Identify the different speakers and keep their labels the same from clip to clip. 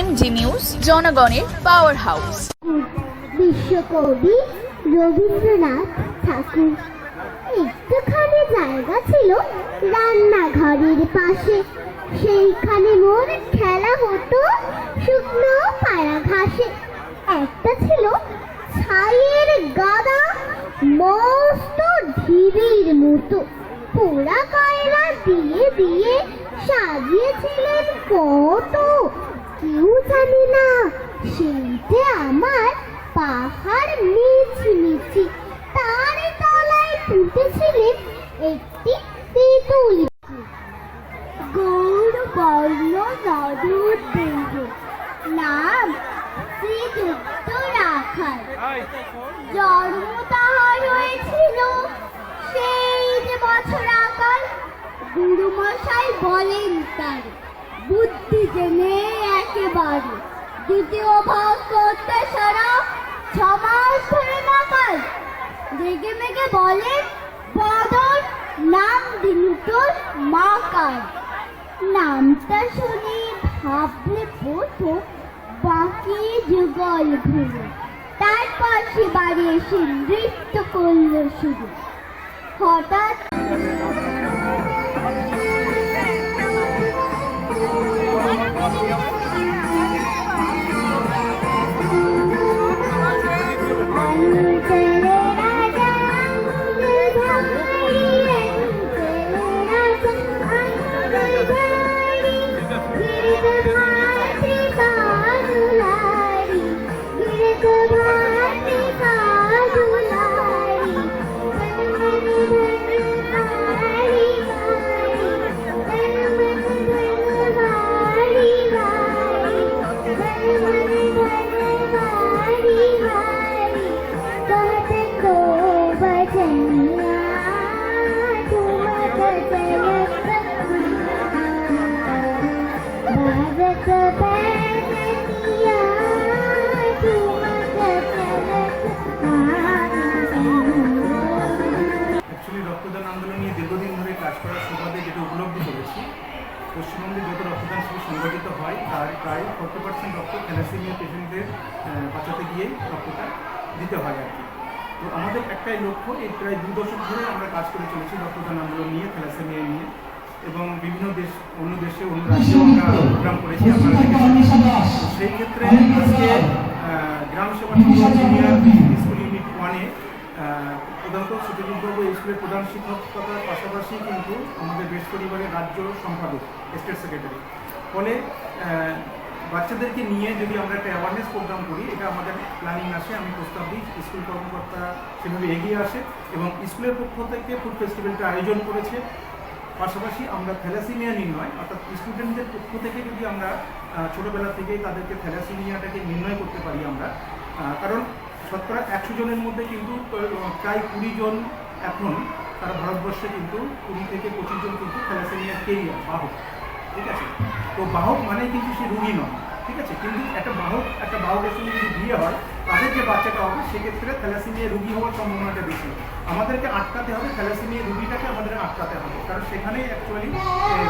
Speaker 1: MG news, জনগণের power house.
Speaker 2: বিশ্বকবি রবীন্দ্রনাথ ঠাকুর একটুখানি জায়গা ছিল রান্নাঘরের পাশে, সেইখানে মোর খেলা হতো শুকনো পাড়া ঘাসে। একটা ছিল ছাইয়ের গাদা, মস্ত ঢিবির মতো, পোড়া কয়লা দিয়ে দিয়ে সাজিয়েছিলেন কত, কেউ জানে না সেইতে আমার পাহাড় মিছিমিছি। তার তলায় ফুটেছিলেন একটি তেঁতুল, গৌর বর্ণ নদুর দেহ, নাম শ্রীযুক্ত রাখাল। জন্ম তাহার হয়েছিল সেই যে বছর আকাল। গুরুমশাই বলেন তার বুদ্ধি যে নেই একেবারে, দ্বিতীয় ভাগ করতে সারা 6 মাস ধরে নাকাল। রেগে মেগে বলেন বদর, নাম দিন তোর মাকাল। নামটা শুনে ভাবলে প্রথম বাকি যুগল ঘুরে, তারপর সে বাড়ি এসে নৃত্য করল শুরু। হঠাৎ
Speaker 3: রক্তদান আন্দোলন নিয়ে দীর্ঘদিন ধরে কাজ করার সুবাদে যেটা উপলব্ধি করেছি, পশ্চিমবঙ্গে যত রক্তদান শিবির সংগঠিত হয় তার প্রায় 40% রক্ত থ্যালাসেমিয়া পেশেন্টদের বাঁচাতে গিয়েই রক্তটা দিতে হয় আর কি। তো আমাদের একটাই লক্ষ্য, এই প্রায় 2 দশক ধরে আমরা কাজ করে চলেছি রক্তদান আন্দোলন নিয়ে, থ্যালাসেমিয়া নিয়ে, এবং বিভিন্ন দেশ, অন্য দেশে, অন্য রাজ্যেও আমরা প্রোগ্রাম করেছি। সেই ক্ষেত্রে আজকে গ্রাম সেবা সিনিয়র স্কুল ইউনিট 1-এ প্রধানত সুযোগবাবু এই স্কুলের প্রধান শিক্ষকতার পাশাপাশি কিন্তু আমাদের বেশ পরিবারের রাজ্য সম্পাদক, স্টেট সেক্রেটারি। ফলে বাচ্চাদেরকে নিয়ে যদি আমরা একটা অ্যাওয়ারনেস প্রোগ্রাম করি, এটা আমাদের প্ল্যানিং আসে, আমি প্রস্তাব দিই, স্কুল কর্মকর্তা সেভাবে এগিয়ে আসে এবং স্কুলের পক্ষ থেকে ফুড ফেস্টিভ্যালটা আয়োজন করেছে। পাশাপাশি আমরা থ্যালাসেমিয়া নির্ণয়, অর্থাৎ স্টুডেন্টদের পক্ষ থেকে যদি আমরা ছোটোবেলা থেকেই তাদেরকে থ্যালাসেমিয়াটাকে নির্ণয় করতে পারি আমরা, কারণ শতকরা 100 জনের মধ্যে কিন্তু প্রায় 20 জন এখন সারা ভারতবর্ষে কিন্তু 20 থেকে 25 জন কিন্তু থ্যালাসেমিয়ার কেরিয়ার বাহক, ঠিক আছে। তো বাহক মানে কিন্তু সে রুগী নয়, ঠিক আছে, কিন্তু একটা বাহকের সঙ্গে যদি বিয়ে হয় তাদের যে বাচ্চাটা হবে সেক্ষেত্রে থ্যালাসেমিয়া রুগী হওয়ার সম্ভাবনাটা বেশি। আমাদেরকে আটকাতে হবে, থ্যালাসেমিয়া রুগীটাকে আমাদের আটকাতে হবে, কারণ সেখানেই অ্যাকচুয়ালি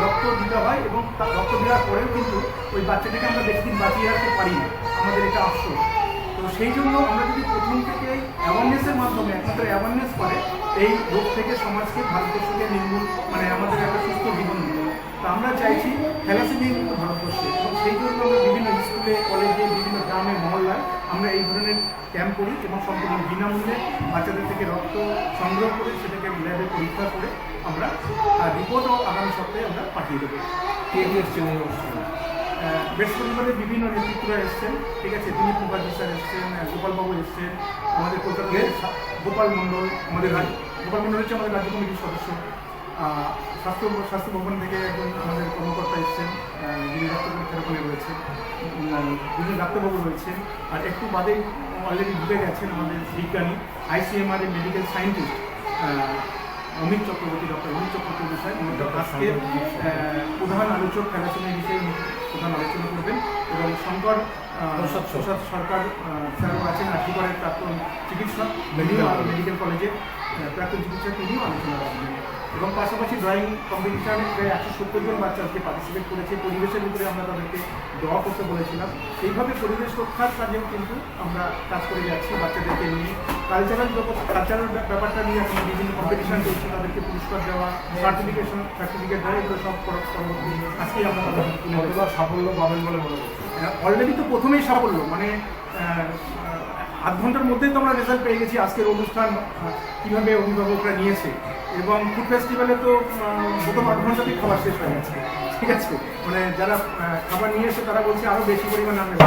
Speaker 3: রক্ত দিতে হয় এবং রক্ত দেওয়ার পরেও কিন্তু ওই বাচ্চাটাকে আমরা বেশি দিন বাঁচিয়ে রাখতে পারি না, আমাদের এটা আফসোস। তো সেই জন্য আমরা যদি প্রথম থেকে অ্যাওয়ারনেসের মাধ্যমে, একমাত্র অ্যাওয়ারনেস করে এই রোগ থেকে সমাজকে, ভারতবর্ষকে নির্মূল, মানে আমাদের একটা সুস্থ জীবন দিতে। তো আমরা চাইছি থ্যালাসেমিয়া মুক্ত ভারতবর্ষে, এবং সেই জন্য আমরা বিভিন্ন স্কুলে, কলেজে, বিভিন্ন গ্রামে, মহল্লায় আমরা এই ধরনের ক্যাম্প করি এবং সম্পূর্ণ বিনামূল্যে বাচ্চাদের থেকে রক্ত সংগ্রহ করে সেটাকে ল্যাবে পরীক্ষা করে আমরা রিপোর্টও আগামী সপ্তাহে আমরা পাঠিয়ে দেবো। কে এসছেন এই অনুষ্ঠানে? বেশ পরিবারের বিভিন্ন নেতৃত্বরা এসছেন, ঠিক আছে, তিনি মুখার্জি স্যার এসছেন, গোপালবাবু এসছেন, আমাদের কলকাতার গোপাল মণ্ডল, গোপাল মণ্ডল হচ্ছে আমাদের রাজ্য কমিটির সদস্য। স্বাস্থ্য ভবন থেকে একজন আমাদের কর্মকর্তা এসছেন, যিনি রক্ত পরীক্ষার রয়েছেন, দুজন ডাক্তারবাবু রয়েছেন, আর একটু বাদে অলরেডি ঢুকে গেছেন আমাদের বিজ্ঞানী, ICMR এর medical scientist Amit Chakraborty, doctor Amit Chakraborty sir. আজকে প্রধান আলোচক থ্যালাসেমিয়া বিষয়ে প্রধান আলোচনা করবেন, এবং শঙ্কর প্রসাদ সরকার স্যারও আছেন, আর্থিকরের প্রাক্তন চিকিৎসক, মেডিকেল কলেজে প্রাক্তন চিকিৎসক, তিনিও আলোচনা করবেন। এবং পাশাপাশি ড্রয়িং কম্পিটিশানে প্রায় 170 জন বাচ্চা আজকে পার্টিসিপেট করেছে। পরিবেশের উপরে আমরা তাদেরকে দোয়া করতে বলেছিলাম। এইভাবে পরিবেশ রক্ষার কাজেও কিন্তু আমরা কাজ করে যাচ্ছি বাচ্চাদেরকে নিয়ে। কালচারাল ব্যাপারটা নিয়ে এখন বিভিন্ন কম্পিটিশান চলছে, তাদেরকে পুরস্কার দেওয়া, সার্টিফিকেট দেওয়া, এগুলো সব পরবর্তী আজকেই আমরা তাদের
Speaker 4: সাফল্য পাবেন বলে মনে করছি।
Speaker 3: অলরেডি তো প্রথমেই সাফল্য, মানে আধ ঘন্টার মধ্যেই তো আমরা রেজাল্ট পেয়ে গেছি আজকের অনুষ্ঠান কীভাবে অভিভাবকরা নিয়েছে। এবং ফুড ফেস্টিভ্যালে তো প্রথম আধ ঘন্টাতেই খাবার শেষ হয়ে গেছে, ঠিক আছে। মানে যারা খাবার নিয়ে এসে তারা বলছে আরও বেশি পরিমাণে আমরা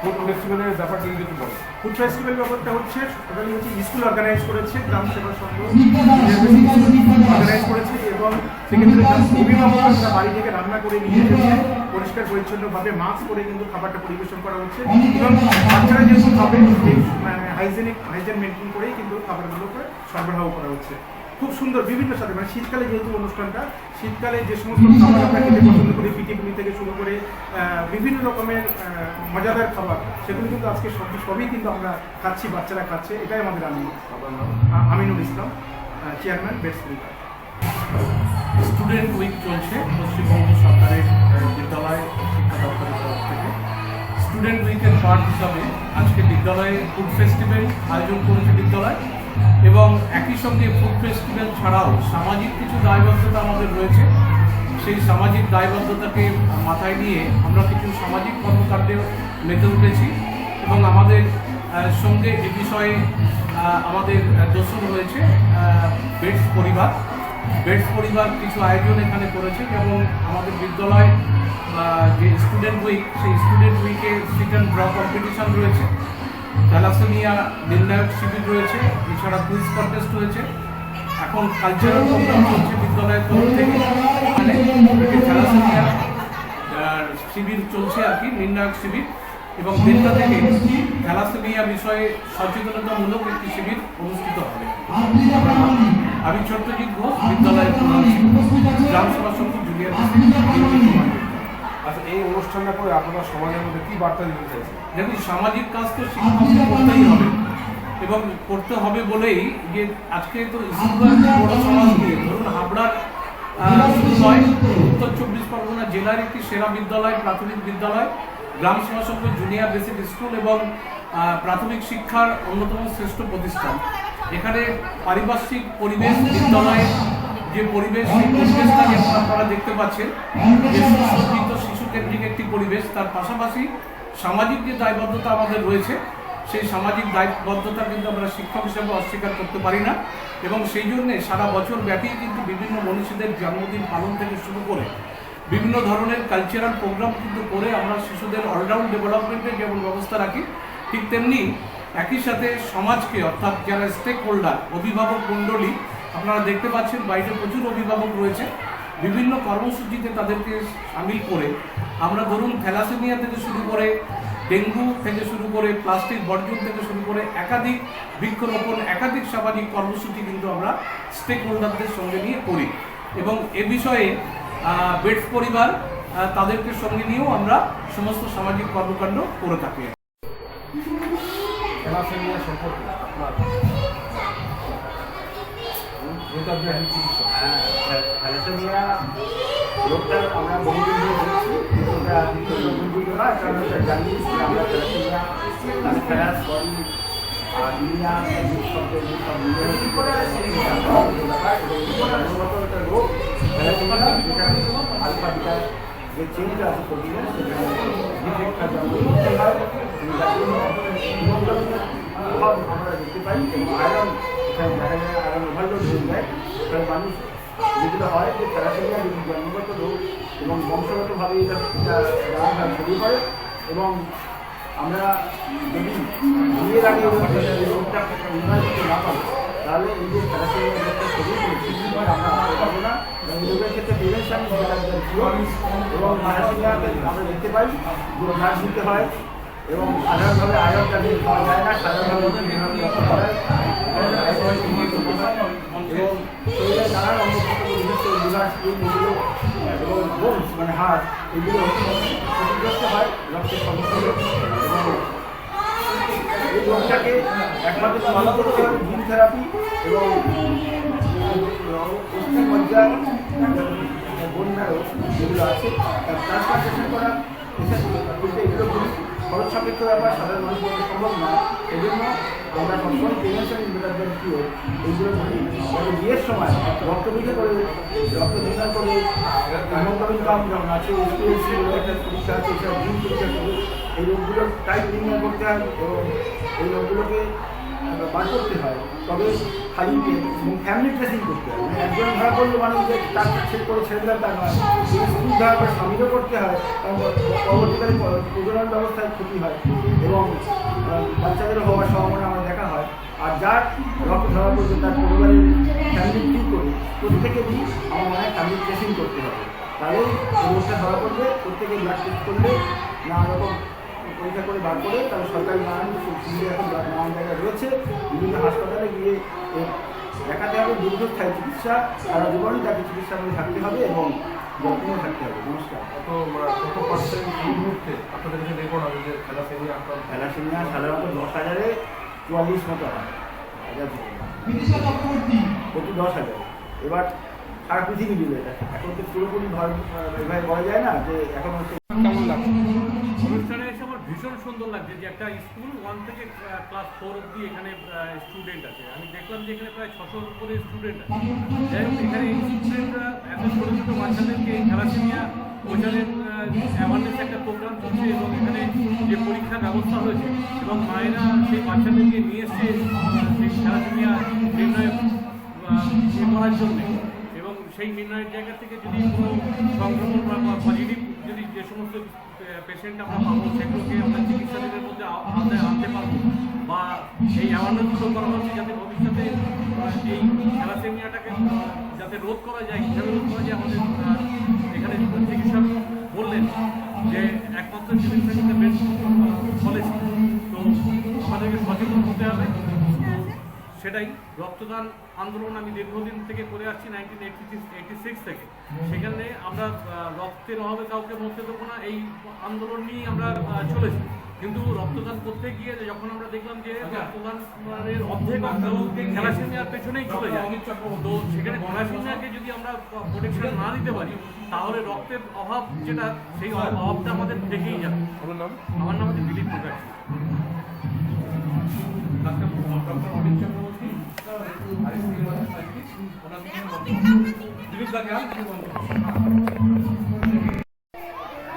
Speaker 4: ফুড ফেস্টিভ্যালের ব্যাপারটা কিন্তু বলো।
Speaker 3: ফুড ফেস্টিভ্যাল ব্যাপারটা হচ্ছে টোটালি হচ্ছে স্কুল অর্গানাইজ করেছে, গ্রাম সেবা সংঘ অর্গানাইজ করেছে এবং সেক্ষেত্রে অভিভাবকরা তারা বাড়ি থেকে রান্না করে নিয়ে এসেছে, পরিষ্কার পরিচ্ছন্নভাবে মাস্ক পরে কিন্তু খাবারটা পরিবেশন করা হচ্ছে এবং বাচ্চারা যেসব খাবে সেই হাইজেন মেনটেন করেই কিন্তু খাবারগুলোকে সরবরাহ করা হচ্ছে। খুব সুন্দর বিভিন্ন সাথে, মানে শীতকালে যেহেতু অনুষ্ঠানটা, শীতকালে যে সমস্ত খাবার আমরা খেতে পছন্দ করি, পিঠেপুলি থেকে শুরু করে বিভিন্ন রকমের মজাদার খাবার, সেগুলো কিন্তু আজকে সবই কিন্তু আমরা খাচ্ছি, বাচ্চারা খাচ্ছে, এটাই আমাদের আনন্দ। আমিনুল ইসলাম, চেয়ারম্যান, বেডস পরিবার।
Speaker 5: স্টুডেন্ট উইক চলছে পশ্চিমবঙ্গ সরকারের বিদ্যালয় শিক্ষা দপ্তরের তরফ থেকে। স্টুডেন্ট উইকের পার্ট হিসাবে আজকে বিদ্যালয়ে ফুড ফেস্টিভ্যাল আয়োজন করেছে বিদ্যালয়, এবং একই সঙ্গে ফুড ফেস্টিভ্যাল ছাড়াও সামাজিক কিছু দায়বদ্ধতা আমাদের রয়েছে। সেই সামাজিক দায়বদ্ধতাকে মাথায় নিয়ে আমরা কিছু সামাজিক কর্মকাণ্ডে মেতে উঠেছি এবং আমাদের সঙ্গে এ বিষয়ে আমাদের দোসর রয়েছে বেডস পরিবার। বেডস পরিবার কিছু আয়োজন এখানে করেছে, যেমন আমাদের বিদ্যালয় যে স্টুডেন্ট উইক, সেই স্টুডেন্ট উইকে সিট অ্যান্ড ড্র কম্পিটিশন রয়েছে, থ্যালাসেমিয়া নির্ণায়ক শিবির রয়েছে, এছাড়া কুইজ কন্টেস্ট রয়েছে। এখন কালচারাল প্রোগ্রাম চলছে বিদ্যালয়ের তরফ থেকে, মানে থ্যালাসেমিয়া শিবির চলছে আর কি, নির্ণায়ক শিবির, এবং দেড়টা থেকে থ্যালাসেমিয়া বিষয়ে সচেতনতামূলক একটি শিবির অনুষ্ঠিত হবে। আমি সত্যজিৎ ঘোষ, বিদ্যালয়ের প্রধান শিক্ষক, গ্রাম সভা সংঘ জুনিয়র।
Speaker 4: আচ্ছা, এই অনুষ্ঠানটা করে আপনারা সমাজের মধ্যে কি বার্তা দিতে চাইছেন?
Speaker 5: দেখুন, সামাজিক কাজ তো শিক্ষককে করতেই হবে, এবং করতে হবে বলেই যে আজকে তো স্কুল বড় সমাজ নিয়ে, ধরুন হাবড়ার শুরু হয়, উত্তর 24 পরগনা জেলার একটি সেরা বিদ্যালয়, প্রাথমিক বিদ্যালয়, গ্রাম সভা সংঘ জুনিয়র বেসিক স্কুল এবং প্রাথমিক শিক্ষার অন্যতম শ্রেষ্ঠ প্রতিষ্ঠান। এখানে পারিপার্শ্বিক পরিবেশ, বিদ্যালয়ের যে পরিবেশ, সেই পরিবেশটাকে আপনারা দেখতে পাচ্ছেন যে সুসজ্জিত শিশুকেন্দ্রিক একটি পরিবেশ। তার পাশাপাশি সামাজিক যে দায়বদ্ধতা আমাদের রয়েছে, সেই সামাজিক দায়বদ্ধতা কিন্তু আমরা শিক্ষক হিসেবে অস্বীকার করতে পারি না, এবং সেই জন্যে সারা বছর ব্যাপী কিন্তু বিভিন্ন মনীষীদের জন্মদিন পালন থেকে শুরু করে বিভিন্ন ধরনের কালচারাল প্রোগ্রাম কিন্তু করে আমরা শিশুদের অলরাউন্ড ডেভেলপমেন্টের যেমন ব্যবস্থা রাখি, ঠিক তেমনি একই সাথে সমাজকে, অর্থাৎ যারা স্টেক হোল্ডার, অভিভাবক মণ্ডলী, আপনারা দেখতে পাচ্ছেন বাইরে প্রচুর অভিভাবক রয়েছে, বিভিন্ন কর্মসূচিতে তাদেরকে সামিল করে আমরা ধরুন থ্যালাসেমিয়া থেকে শুরু করে, ডেঙ্গু থেকে শুরু করে, প্লাস্টিক বর্জন থেকে শুরু করে একাধিক বৃক্ষরোপণ, একাধিক সামাজিক কর্মসূচি কিন্তু আমরা স্টেক হোল্ডারদের সঙ্গে নিয়ে করি, এবং এ বিষয়ে বেডস পরিবার তাদেরকে সঙ্গে নিয়েও আমরা সমস্ত সামাজিক কর্মকাণ্ড করে থাকি।
Speaker 4: থ্যালাসেমিয়া সম্পর্কে আপনার
Speaker 6: থ্যালাসেমিয়া রোগটা আমরা বহুদিন ধরে দেখছি, কিন্তু ওটা নতুন নয়, কারণ ওটা জানিয়ে আমরা থ্যালাসেমিয়া থ্যালাস বডি দুনিয়া শব্দের সব মিলে একটা রোগ থ্যালাসেমিয়া, আলফা বিটা যে চেঞ্জ আছে প্রোটিনের, সেখানে ডিফেক্টটা অভাব আমরা দেখতে পাই, এবং আয়রন এখানে দেখা যায় আয়রন ওভারলোড হয়ে যায়। কারণ মানুষ যেগুলো হয় যে থ্যালাসেমিয়া যদি জন্মগত রোগ এবং বংশগতভাবে এটা ছড়িয়ে পড়ে, এবং আমরা যদি বিয়ের আগে রোগটা উন্নয়ন করতে না পারি, তাহলে এই যে থ্যালাসেমিয়া রোগটা ছড়িয়ে পড়ে আমরা আসতে পারবো না। এই রোগের ক্ষেত্রে প্রিভেনশন এবং থ্যালাসেমিয়াকে আমরা দেখতে পাই যে ব্লাড দিতে হয়, এবং সাধারণভাবে আয়রনটা পাওয়া যায় না, সাধারণভাবে এবং শরীরের নানান অঙ্গপ্রত্যঙ্গ, বিশেষ করে লিভার, স্কিন, এগুলো এবং বোনস মানে হাড়, এগুলো ক্ষতিগ্রস্ত হয় রক্তের সমস্যা, এবং এই রোগটাকে একমাত্র ভালো করতে হবে জিন থেরাপি এবং পশ্চিম পর্যায়ে বোন ম্যারো যেগুলো আছে ট্রান্সপ্লান্টেশন করা বলতে এগুলো খুবই খরচ সাপেক্ষ ব্যাপার, সাধারণ মানুষ পক্ষে সম্ভব না। এই জন্য আমরা সবসময় প্রিভেনশন ইম্পর্টেন্ট কিওর এইগুলো করি। তবে বিয়ের সময় রক্ত পরীক্ষা করে রক্ত নির্ণয় করে হিমোগ্লোবিন কাউন্ট যেমন আছে, এসপিএসসি বলে একটা পরীক্ষা আছে, এসব জিন পরীক্ষা করে এই রোগগুলোর টাইপ নির্ণয় করতে হয় এবং এই রোগগুলোকে বার করতে হয়। তবে খালি এবং ফ্যামিলি ট্রেসিং করতে হয়, মানে একজন ধরা করলে মানুষ যে তার ছেড়ে করে ছেড়ে দিলাম তা নয়, স্কুল ধরার পর স্বামীরও করতে হয়, কারণ পরবর্তীকালে প্রজনন ব্যবস্থায় ক্ষতি হয় এবং বাচ্চাদেরও হওয়ার সম্ভাবনা আমরা দেখা হয়। আর যার রক্ত ধরা পড়বে তার পরিবারের ফ্যামিলি ঠিক করে প্রত্যেকেরই আমার মনে হয় ফ্যামিলি ট্রেসিং করতে হবে। তাহলে রোগটা ধরা পড়বে, প্রত্যেকে ব্লাড টেস্ট করলে নানা রকম পরীক্ষা করে বার করে তাহলে সরকারি নানান সুবিধা এখন নানান জায়গায় রয়েছে, বিভিন্ন হাসপাতালে গিয়ে দেখাতে হবে। দীর্ঘস্থায়ী চিকিৎসা সারা জীবনই তাকে চিকিৎসা করে থাকতে হবে এবং যত্ন থাকতে হবে। নমস্কার।
Speaker 4: কত পার্সেন্ট এই মুহূর্তে আপনাদের কাছে রেকর্ড আছে যে থ্যালাসেমিয়া আক্রান্ত?
Speaker 6: থ্যালাসেমিয়া সাধারণত 10,000-এ 44 মতো হয়, প্রতি 10,000। এবার সারা পৃথিবী জুড়ে এটা এখন তো পুরোপুরি এভাবে বলা যায় না যে এখন হচ্ছে।
Speaker 4: কেমন লাগছে
Speaker 5: অনুষ্ঠানে এসে আমার ভীষণ সুন্দর লাগছে যে একটা স্কুল 1 থেকে ক্লাস 4 অব্দি এখানে স্টুডেন্ট আছে। আমি দেখলাম যে এখানে প্রায় 600-র উপরে স্টুডেন্ট আছে। যাই হোক, এখানে এই স্টুডেন্টরা এত ছোটো ছোটো বাচ্চাদেরকে থ্যালাসেমিয়া ওইখানে অ্যাওয়ারনেস একটা প্রোগ্রাম চলছে এবং এখানে যে পরীক্ষার ব্যবস্থা হয়েছে এবং মায়েরা সেই বাচ্চাদেরকে নিয়ে এসছে সেই থ্যালাসেমিয়া নির্ণয় করার জন্যে। এবং সেই নির্ণয়ের জায়গা থেকে যদি কোনো সংক্রমণ বা পজিটিভ যদি যে সমস্ত পেশেন্ট আমরা পাবো সেগুলোকে আমরা চিকিৎসাদের মধ্যে আনতে পারবো বা এই অ্যাওয়ারনেসগুলো করা হচ্ছে যাতে ভবিষ্যতে এই থ্যালাসেমিয়াটাকে যাতে রোধ করা যায়, কীভাবে রোধ করা যায়। আমাদের এখানে চিকিৎসক বললেন যে একমাত্র চিকিৎসা বেশ পলিসি, তো আমাদেরকে সচেতন হতে হবে। সেটাই রক্তদান আন্দোলন আমি দীর্ঘদিন থেকে করে আসছি 1986 থেকে। সেখানে আমরা রক্তের অভাবে কাউকে মরতে দেবো না, এই আন্দোলন নিয়েই আমরা চলেছি। কিন্তু রক্তদান করতে গিয়ে যখন আমরা দেখলাম যে রক্তদানের অর্ধেক থ্যালাসেমিয়ার পেছনেই চলে যায়, তো সেখানে থ্যালাসেমিয়াকে যদি আমরা প্রোটেকশন না দিতে পারি তাহলে রক্তের অভাব যেটা সেই অভাবটা আমাদের থেকেই যাবে। আমার নাম হচ্ছে দিলীপ মুখার্জি।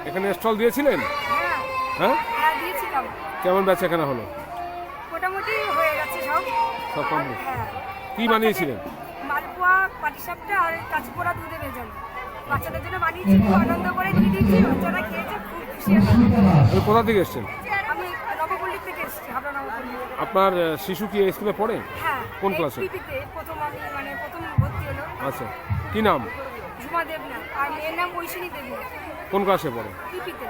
Speaker 4: এখানে স্টল দিয়েছিলেন? হ্যাঁ,
Speaker 7: দিয়েছিলাম।
Speaker 4: কেমন বেচাকেনা হলো?
Speaker 7: মোটামুটি হয়ে গেছে সব
Speaker 4: কমপ্লিট।
Speaker 7: হ্যাঁ,
Speaker 4: কি বানিয়েছিলেন?
Speaker 7: মালপোয়া, পাটিসাপটা আর কাঁচপোড়া দুধে ভেজানো। বাচ্চাদের জন্য বানিয়েছি, খুব আনন্দ করে দিয়ে দিয়েছি, বাচ্চারা খেয়েছে, খুব খুশি আছে।
Speaker 4: কোথা থেকে এসছেন?
Speaker 7: আমি নবপল্লী থেকে এসেছি, হাবড়া নবপল্লী।
Speaker 4: আপনার শিশু কি এই স্কুলে পড়ে?
Speaker 7: হ্যাঁ,
Speaker 4: কোন ক্লাসে?
Speaker 7: পিপিতে প্রথম ভর্তি হলো।
Speaker 4: আচ্ছা, কি নাম?
Speaker 7: ঝুমা দেবনাথ। আর মেয়ের নাম ঐশিনী দেবনাথ।
Speaker 4: কোন ক্লাসে পড়ে?
Speaker 7: পিপিতে।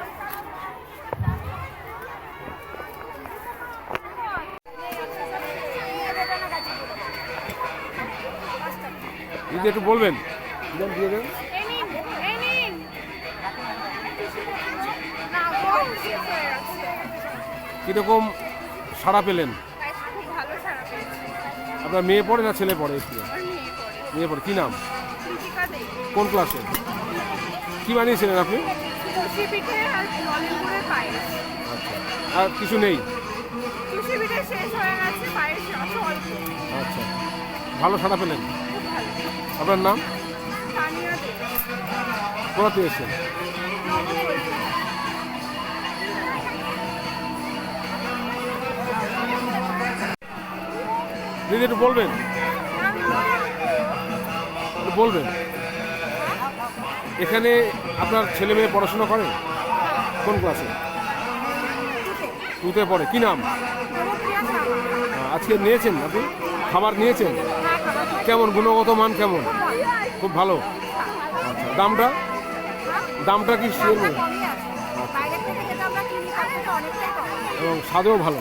Speaker 4: যদি একটু বলবেন দিয়ে দেন। কীরকম সাড়া পেলেন?
Speaker 7: খুব ভালো সারা পেয়েছি।
Speaker 4: আপনার মেয়ে পড়ে না ছেলে পড়ে স্কুলে? মেয়ে পড়ে। কী নাম? কোন ক্লাসে? কি বানিয়েছিলেন আপনি? আচ্ছা, আর কিছু নেই? আচ্ছা, ভালো সাড়া পেলেন। আপনার নাম? কোথা থেকে এসেছেন? দিদি একটু বলবেন, বলবেন এখানে আপনার ছেলে মেয়ে পড়াশোনা করে? কোন ক্লাসে? 2তে পড়ে। কি নাম? আজকে নিয়েছেন আপনি খাবার নিয়েছেন? কেমন গুণগত মান কেমন? খুব ভালো। আচ্ছা, দামটা কি শিওর? এবং স্বাদেও ভালো।